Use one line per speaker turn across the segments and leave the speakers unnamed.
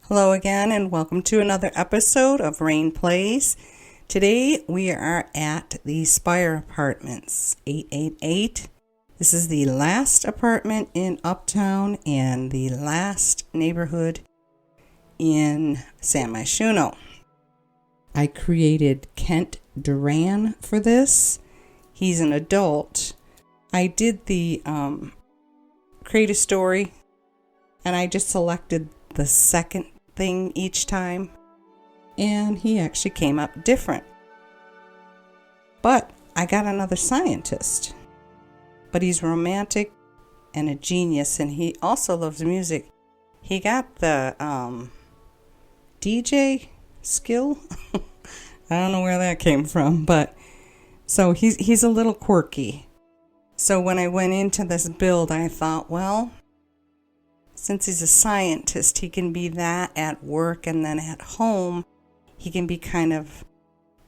Hello again and welcome to another episode of Raine Plays. Today we are at the Spire Apartments, 888. This is the last apartment in Uptown and the last neighborhood in San Myshuno. I created Kent Duncan for this. He's an adult. I did the create a story and I just selected the second thing each time, and he actually came up different. But I got another scientist, but he's romantic and a genius, and he also loves music. He got the DJ skill. I don't know where that came from, but so he's a little quirky. So when I went into this build, I thought, well, since he's a scientist, he can be that at work, and then at home, he can be kind of,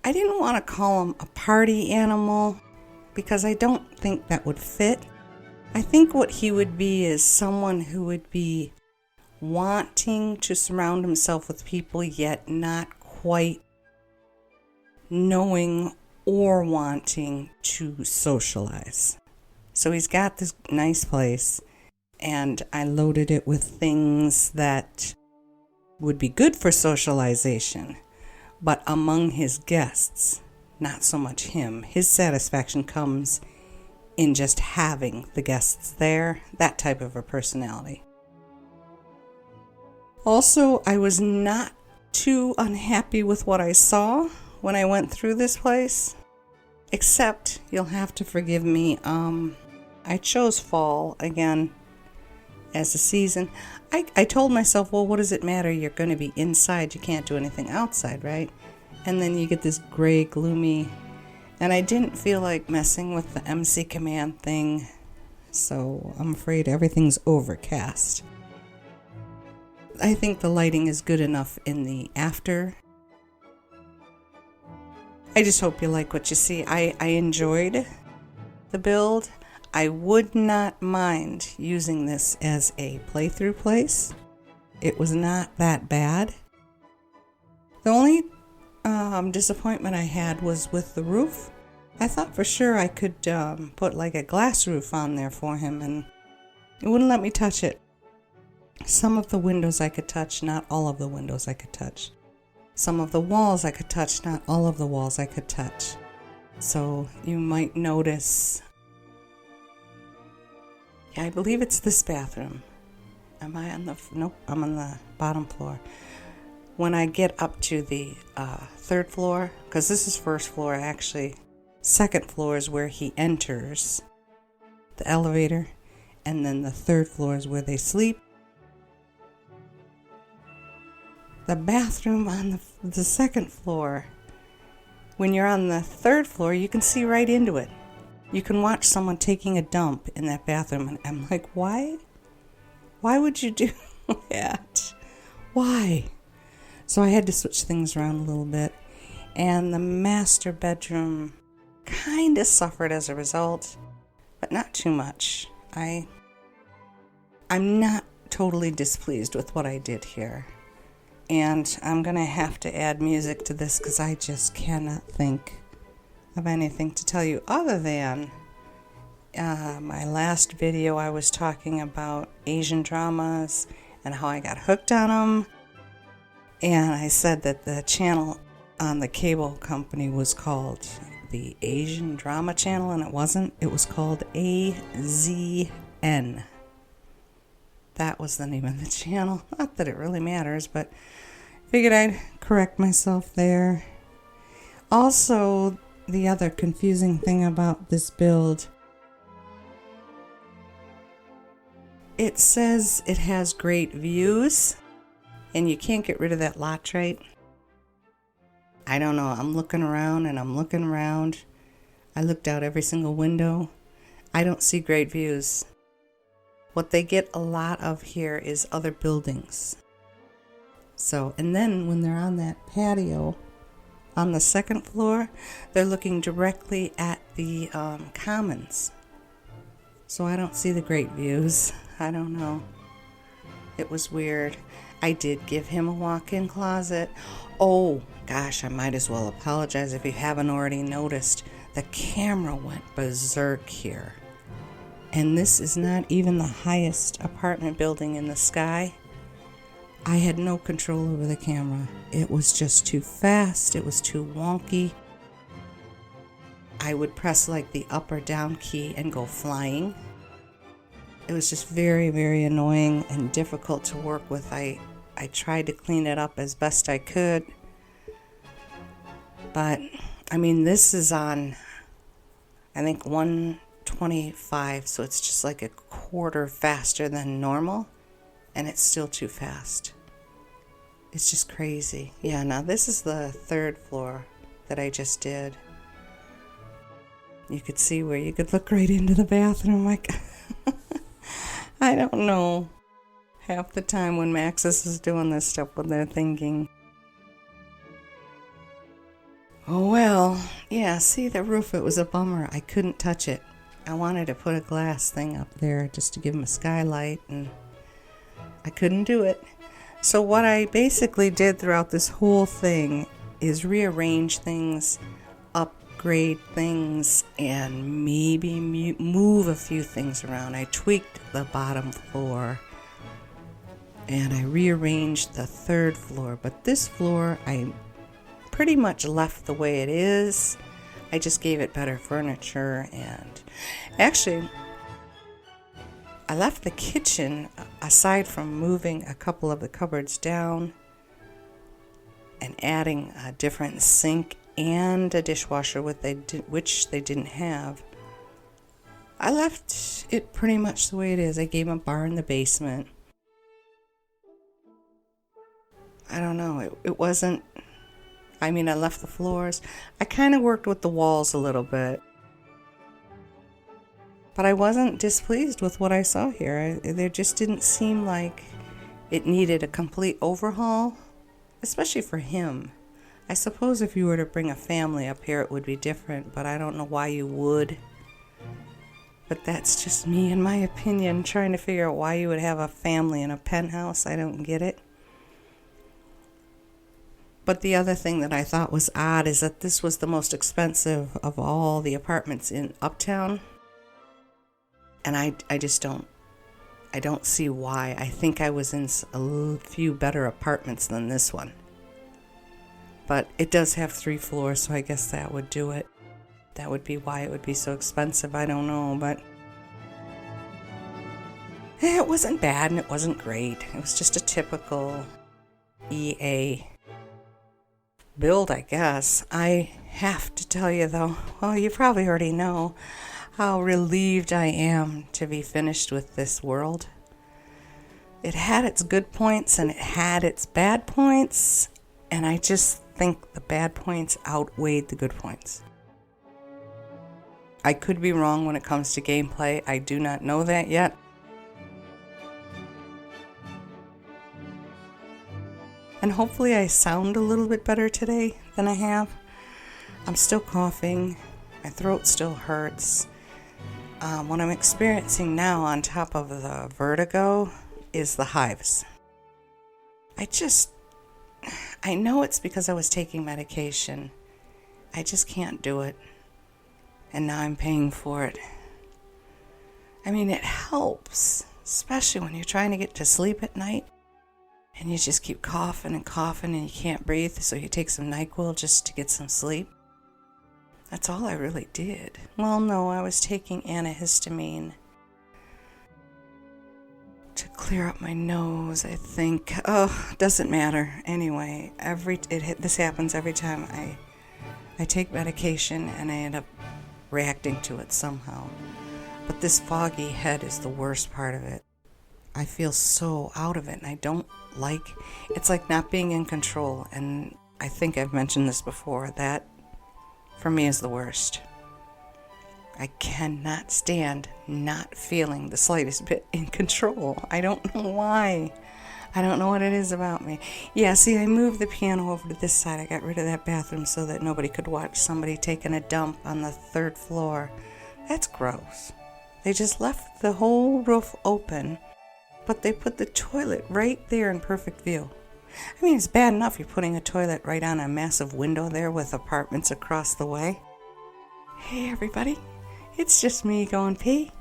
I didn't want to call him a party animal, because I don't think that would fit. I think what he would be is someone who would be wanting to surround himself with people, yet not quite knowing or wanting to socialize. So he's got this nice place, and I loaded it with things that would be good for socialization, but among his guests, not so much him. His satisfaction comes in just having the guests there, that type of a personality. Also, I was not too unhappy with what I saw when I went through this place, except you'll have to forgive me. I chose fall again as a season. I told myself, well, what does it matter? You're going to be inside. You can't do anything outside, right? And then you get this gray, gloomy, and I didn't feel like messing with the MC command thing, so I'm afraid everything's overcast. I think the lighting is good enough in the after. I just hope you like what you see. I enjoyed the build. I would not mind using this as a playthrough place. It was not that bad. The only disappointment I had was with the roof. I thought for sure I could put like a glass roof on there for him, and it wouldn't let me touch it. Some of the windows I could touch, not all of the windows I could touch. Some of the walls I could touch, not all of the walls I could touch. So you might notice, I believe it's this bathroom. Am I on the, nope, I'm on the bottom floor. When I get up to the third floor, because this is first floor actually, second floor is where he enters the elevator, and then the third floor is where they sleep. The bathroom on the second floor, when you're on the third floor, you can see right into it. You can watch someone taking a dump in that bathroom, and I'm like, why? Why would you do that? Why? So I had to switch things around a little bit, and the master bedroom kind of suffered as a result, but not too much. I'm not totally displeased with what I did here, and I'm going to have to add music to this because I just cannot think of anything to tell you other than my last video. I was talking about Asian dramas and how I got hooked on them, and I said that the channel on the cable company was called the Asian Drama Channel, and it wasn't. It was called AZN. That was the name of the channel. Not that it really matters, but figured I'd correct myself there. Also, the other confusing thing about this build, it says it has great views, and you can't get rid of that latrite. I don't know. I'm looking around and I'm looking around. I looked out every single window. I don't see great views. What they get a lot of here is other buildings. So, and then when they're on that patio on the second floor, they're looking directly at the commons. So I don't see the great views. I don't know. It was weird. I did give him a walk-in closet. Oh, gosh, I might as well apologize if you haven't already noticed. The camera went berserk here. And this is not even the highest apartment building in the sky. I had no control over the camera. It was just too fast. It was too wonky. I would press like the up or down key and go flying. It was just very, very annoying and difficult to work with. I tried to clean it up as best I could. But, I mean, this is on, I think, 125, so it's just like a quarter faster than normal, and it's still too fast. It's just crazy. Yeah, now this is the third floor that I just did. You could see where you could look right into the bathroom. Like, I don't know half the time when Maxis is doing this stuff what they're thinking. Oh well, yeah, see the roof, it was a bummer. I couldn't touch it. I wanted to put a glass thing up there just to give him a skylight, and I couldn't do it. So what I basically did throughout this whole thing is rearrange things, upgrade things, and maybe move a few things around. I tweaked the bottom floor and I rearranged the third floor, but this floor I pretty much left the way it is. I just gave it better furniture, and actually I left the kitchen, aside from moving a couple of the cupboards down and adding a different sink and a dishwasher, which they didn't have. I left it pretty much the way it is. I gave him a bar in the basement. I don't know, it wasn't, I mean, I left the floors. I kind of worked with the walls a little bit. But I wasn't displeased with what I saw here. There just didn't seem like it needed a complete overhaul, especially for him. I suppose if you were to bring a family up here, it would be different, but I don't know why you would. But that's just me, in my opinion, trying to figure out why you would have a family in a penthouse. I don't get it. But the other thing that I thought was odd is that this was the most expensive of all the apartments in Uptown. And I just don't see why. I think I was in a few better apartments than this one. But it does have 3 floors, so I guess that would do it. That would be why it would be so expensive. I don't know, but it wasn't bad and it wasn't great. It was just a typical EA build, I guess. I have to tell you, though, well, you probably already know how relieved I am to be finished with this world. It had its good points and it had its bad points, and I just think the bad points outweighed the good points. I could be wrong when it comes to gameplay. I do not know that yet. And hopefully I sound a little bit better today than I have. I'm still coughing. My throat still hurts. What I'm experiencing now on top of the vertigo is the hives. I know it's because I was taking medication. I just can't do it. And now I'm paying for it. I mean, it helps, especially when you're trying to get to sleep at night and you just keep coughing and coughing and you can't breathe, so you take some NyQuil just to get some sleep. That's all I really did. Well, no, I was taking antihistamine to clear up my nose, I think. Oh, doesn't matter. Anyway, this happens every time I take medication and I end up reacting to it somehow. But this foggy head is the worst part of it. I feel so out of it, and I don't like, it's like not being in control, and I think I've mentioned this before, that for me is the worst. I cannot stand not feeling the slightest bit in control. I don't know why. I don't know what it is about me. Yeah, see, I moved the piano over to this side. I got rid of that bathroom so that nobody could watch somebody taking a dump on the 3rd floor. That's gross. They just left the whole roof open but they put the toilet right there in perfect view. I mean, it's bad enough you're putting a toilet right on a massive window there with apartments across the way. Hey everybody, it's just me going pee.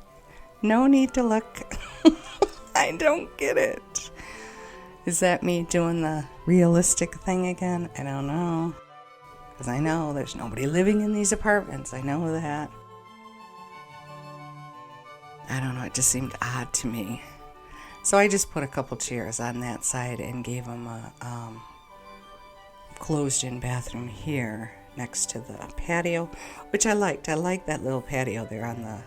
No need to look. I don't get it. Is that me doing the realistic thing again? I don't know. Because I know there's nobody living in these apartments. I know that. I don't know, it just seemed odd to me. So I just put a couple chairs on that side and gave them a closed-in bathroom here next to the patio, which I liked. I liked that little patio there on the...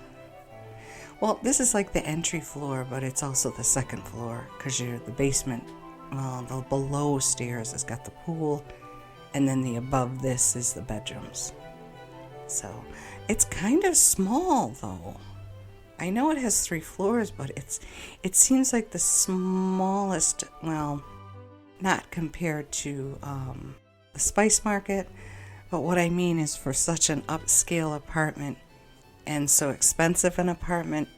Well, this is like the entry floor, but it's also the second floor because you're the basement. Well, the below stairs has got the pool, and then the above this is the bedrooms. So it's kind of small, though. I know it has 3 floors, but it seems like the smallest, well, not compared to the Spice Market, but what I mean is for such an upscale apartment and so expensive an apartment,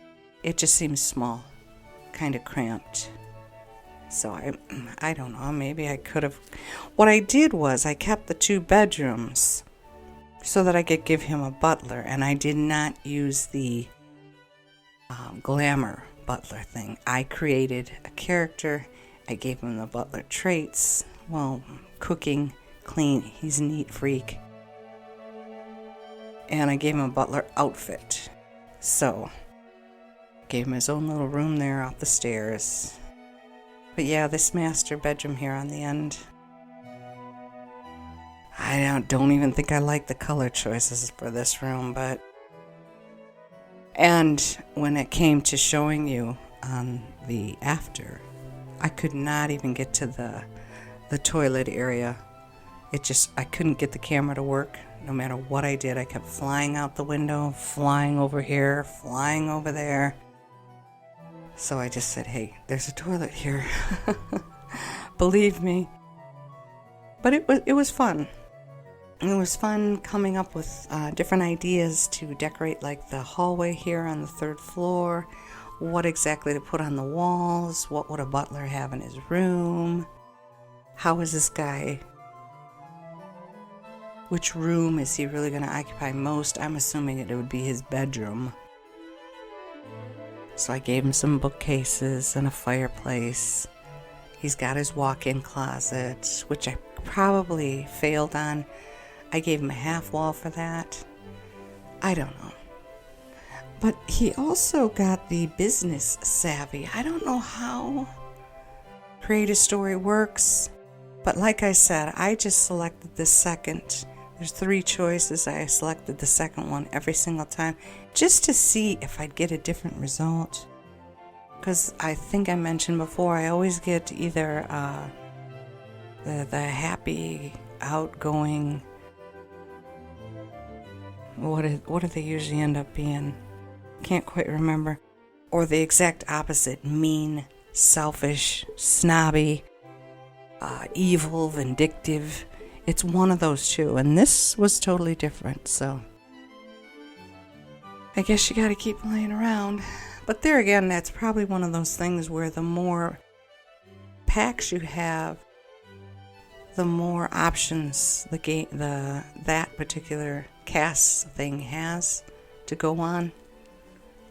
it just seems small, kind of cramped. So I don't know, maybe I could have... What I did was I kept the 2 bedrooms so that I could give him a butler, and I did not use the Glamour butler thing. I created a character. I gave him the butler traits. Well, cooking, clean. He's a neat freak. And I gave him a butler outfit. So, gave him his own little room there off the stairs. But yeah, this master bedroom here on the end. I don't even think I like the color choices for this room, but... And when it came to showing you on the after, I could not even get to the toilet area. I couldn't get the camera to work. No matter what I did, I kept flying out the window, flying over here, flying over there. So I just said, hey, there's a toilet here. Believe me. But it was fun. It was fun coming up with different ideas to decorate, like the hallway here on the 3rd floor, what exactly to put on the walls, what would a butler have in his room, how is this guy, which room is he really going to occupy most? I'm assuming it would be his bedroom. So I gave him some bookcases and a fireplace. He's got his walk-in closet, which I probably failed on. I gave him a half wall for that. I don't know. But he also got the business savvy. I don't know how Create a Story works, but like I said, I just selected the second. There's 3 choices. I selected the second one every single time just to see if I'd get a different result. Because I think I mentioned before, I always get either the happy, outgoing... What do they usually end up being? Can't quite remember. Or the exact opposite, mean, selfish, snobby, evil, vindictive. It's one of those 2, and this was totally different, so I guess you gotta keep playing around. But there again, that's probably one of those things where the more packs you have, the more options that particular cast thing has to go on.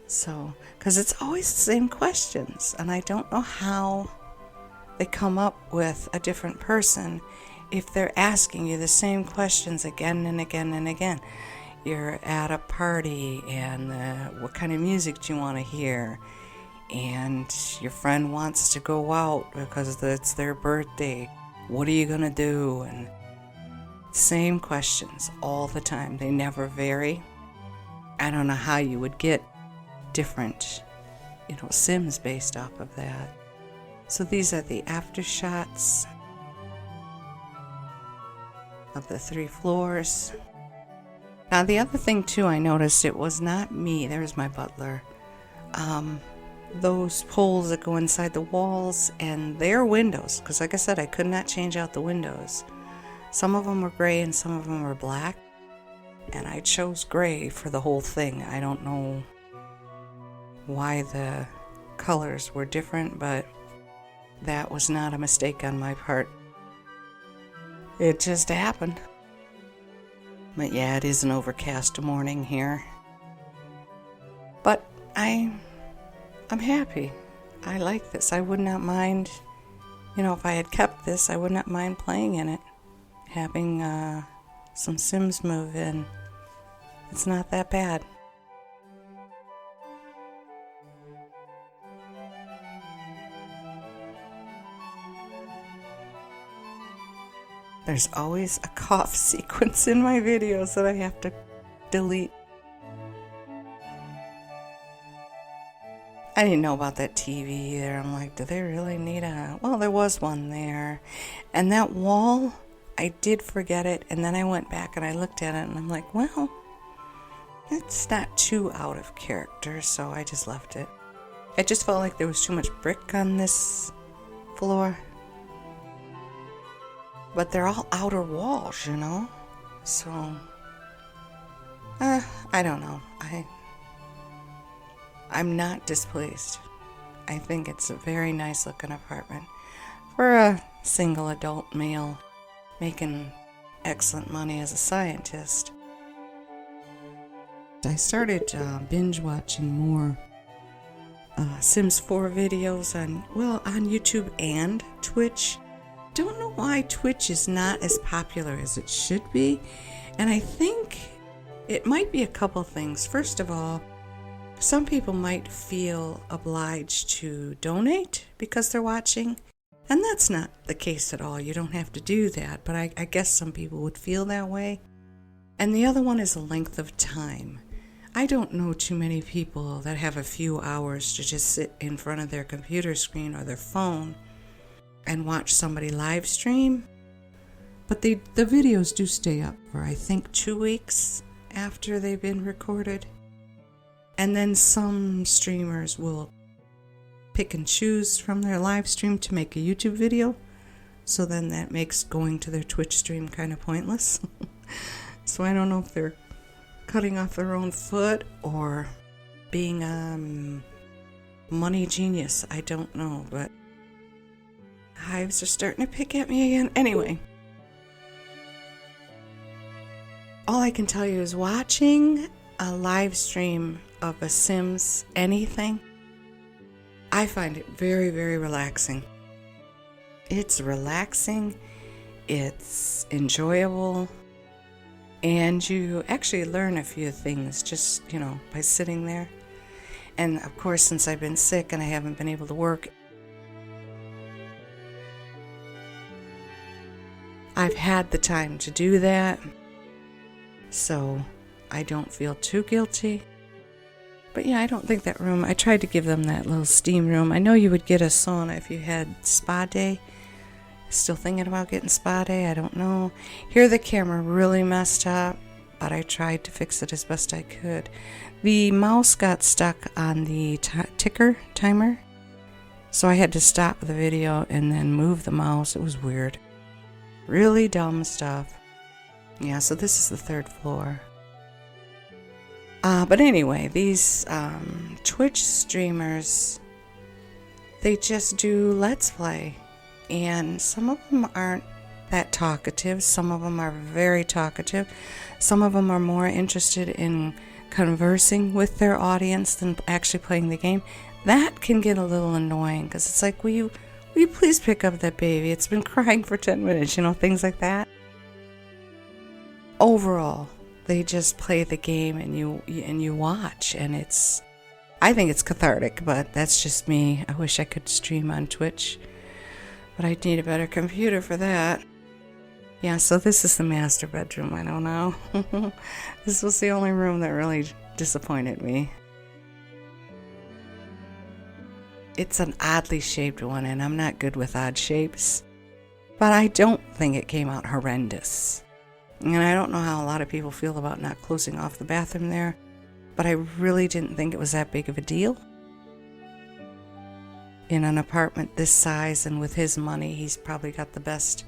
So, because it's always the same questions, and I don't know how they come up with a different person if they're asking you the same questions again and again and again. You're at a party, and what kind of music do you want to hear? And your friend wants to go out because it's their birthday. What are you going to do? And same questions all the time. They never vary. I don't know how you would get different, Sims based off of that. So these are the after shots of the 3 floors. Now the other thing too, I noticed it was not me. There's my butler. Those poles that go inside the walls and their windows, because like I said, I could not change out the windows. Some of them were gray and some of them were black, and I chose gray for the whole thing. I don't know why the colors were different, but that was not a mistake on my part. It just happened. But yeah, it is an overcast morning here. But I'm happy. I like this. I would not mind, if I had kept this, I would not mind playing in it. Having some Sims move in. It's not that bad. There's always a cough sequence in my videos that I have to delete. I didn't know about that TV either. I'm like, do they really need well, there was one there. And that wall, I did forget it. And then I went back and I looked at it and I'm like, well, it's not too out of character. So I just left it. I just felt like there was too much brick on this floor. But they're all outer walls, So, I don't know. I'm not displeased. I think it's a very nice looking apartment for a single adult male making excellent money as a scientist. I started binge watching more Sims 4 videos on YouTube and Twitch. Don't know why Twitch is not as popular as it should be, and I think it might be a couple things. First of all, some people might feel obliged to donate because they're watching, and that's not the case at all. You don't have to do that, but I guess some people would feel that way. And the other one is the length of time. I don't know too many people that have a few hours to just sit in front of their computer screen or their phone and watch somebody live stream. But the videos do stay up for, I think, 2 weeks after they've been recorded. And then some streamers will pick and choose from their live stream to make a YouTube video. So then that makes going to their Twitch stream kind of pointless. So I don't know if they're cutting off their own foot or being money genius. I don't know, but hives are starting to pick at me again. Anyway, all I can tell you is watching a live stream of a Sims anything, I find it very, very relaxing. It's relaxing, it's enjoyable, and you actually learn a few things just, by sitting there. And of course, since I've been sick and I haven't been able to work, I've had the time to do that, so I don't feel too guilty. But yeah, I don't think that room, I tried to give them that little steam room. I know you would get a sauna if you had spa day. Still thinking about getting spa day, I don't know. Here the camera really messed up, but I tried to fix it as best I could. The mouse got stuck on the timer, so I had to stop the video and then move the mouse. It was weird. Really dumb stuff. Yeah, so this is the 3rd floor. But anyway, these Twitch streamers, they just do Let's Play. And some of them aren't that talkative. Some of them are very talkative. Some of them are more interested in conversing with their audience than actually playing the game. That can get a little annoying because it's like, will you please pick up that baby? It's been crying for 10 minutes, things like that. Overall, they just play the game and you watch, and I think it's cathartic, but that's just me. I wish I could stream on Twitch, but I'd need a better computer for that. Yeah, so this is the master bedroom. I don't know. This was the only room that really disappointed me. It's an oddly shaped one, and I'm not good with odd shapes, but I don't think it came out horrendous. And I don't know how a lot of people feel about not closing off the bathroom there, but I really didn't think it was that big of a deal. In an apartment this size and with his money, he's probably got the best,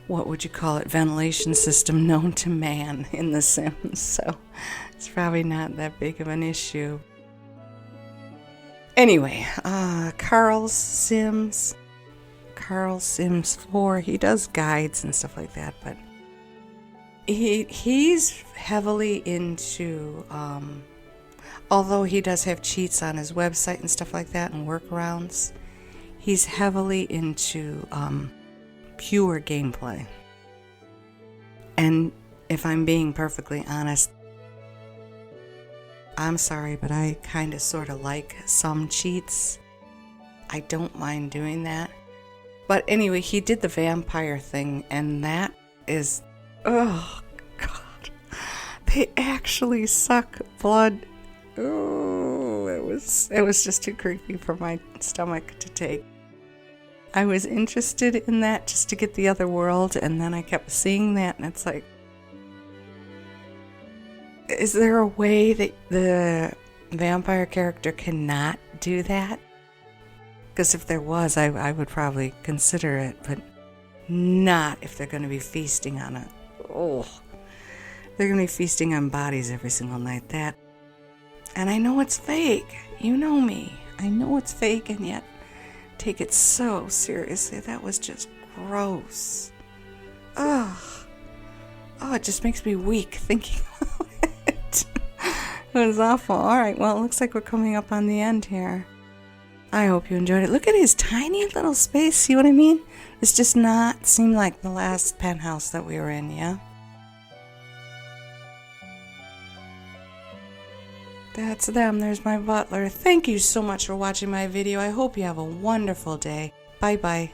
what would you call it, ventilation system known to man in The Sims, so it's probably not that big of an issue. Anyway, Carl's Sims 4, he does guides and stuff like that, but he's heavily into, although he does have cheats on his website and stuff like that and workarounds, he's heavily into pure gameplay. And if I'm being perfectly honest, I'm sorry, but I kind of sort of like some cheats. I don't mind doing that. But anyway, he did the vampire thing, and that is, oh God, they actually suck blood. Oh, it was just too creepy for my stomach to take. I was interested in that just to get the other world, and then I kept seeing that, and it's like, is there a way that the vampire character cannot do that? Because if there was, I would probably consider it, but not if they're going to be feasting on it. Oh, they're going to be feasting on bodies every single night. That, and I know it's fake. You know me. I know it's fake, and yet take it so seriously. That was just gross. Oh, it just makes me weak thinking about it. It was awful. All right, well, it looks like we're coming up on the end here. I hope you enjoyed it. Look at his tiny little space. See what I mean? It's just not seem like the last penthouse that we were in, yeah? That's them. There's my butler. Thank you so much for watching my video. I hope you have a wonderful day. Bye-bye.